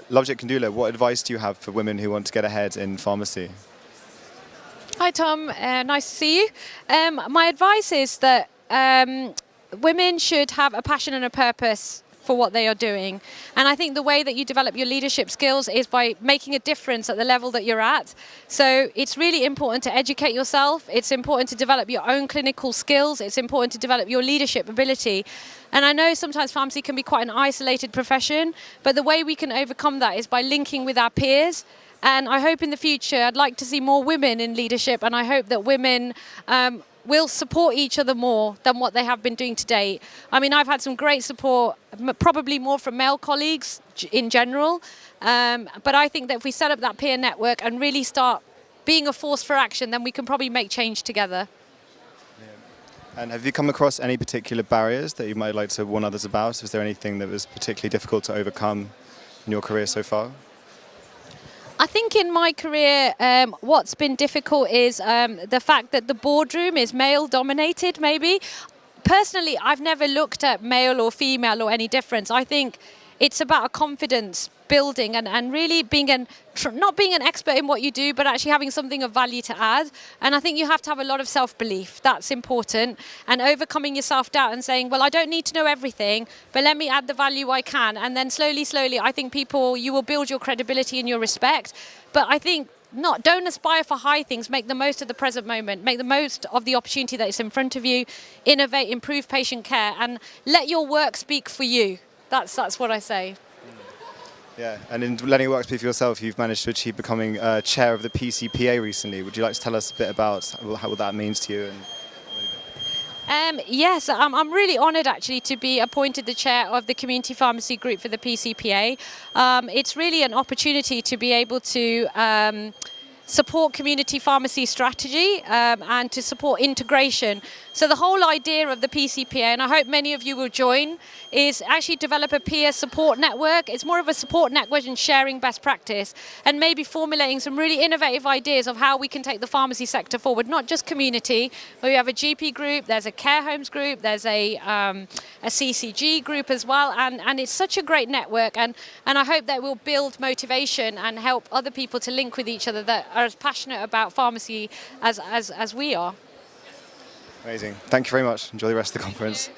Luvjit Kandula, what advice do you have for women who want to get ahead in pharmacy? Hi Tom, nice to see you. My advice is that women should have a passion and a purpose for what they are doing. And I think the way that you develop your leadership skills is by making a difference at the level that you're at. So it's really important to educate yourself. It's important to develop your own clinical skills. It's important to develop your leadership ability. And I know sometimes pharmacy can be quite an isolated profession, but the way we can overcome that is by linking with our peers. And I hope in the future, I'd like to see more women in leadership, and I hope that women will support each other more than what they have been doing to date. I mean, I've had some great support, probably more from male colleagues in general, but I think that if we set up that peer network and really start being a force for action, then we can probably make change together. Yeah. And have you come across any particular barriers that you might like to warn others about? Is there anything that was particularly difficult to overcome in your career so far? I think in my career, what's been difficult is the fact that the boardroom is male-dominated, maybe. Personally, I've never looked at male or female or any difference. I think it's about a confidence building and really being not being an expert in what you do, but actually having something of value to add. And I think you have to have a lot of self-belief. That's important. And overcoming your self-doubt and saying, well, I don't need to know everything, but let me add the value I can. And then slowly, I think you will build your credibility and your respect. But I think don't aspire for high things. Make the most of the present moment. Make the most of the opportunity that is in front of you. Innovate, improve patient care, and let your work speak for you. That's what I say. Yeah, and in letting your work speak for yourself, you've managed to achieve becoming chair of the PCPA recently. Would you like to tell us a bit about what that means to you? Yes, I'm really honoured actually to be appointed the chair of the community pharmacy group for the PCPA. It's really an opportunity to be able to support community pharmacy strategy and to support integration. So the whole idea of the PCPA, and I hope many of you will join, is actually develop a peer support network. It's more of a support network and sharing best practice and maybe formulating some really innovative ideas of how we can take the pharmacy sector forward, not just community, but we have a GP group, there's a care homes group, there's a CCG group as well, and it's such a great network, and I hope that will build motivation and help other people to link with each other that are as passionate about pharmacy as we are. Amazing. Thank you very much. Enjoy the rest of the conference.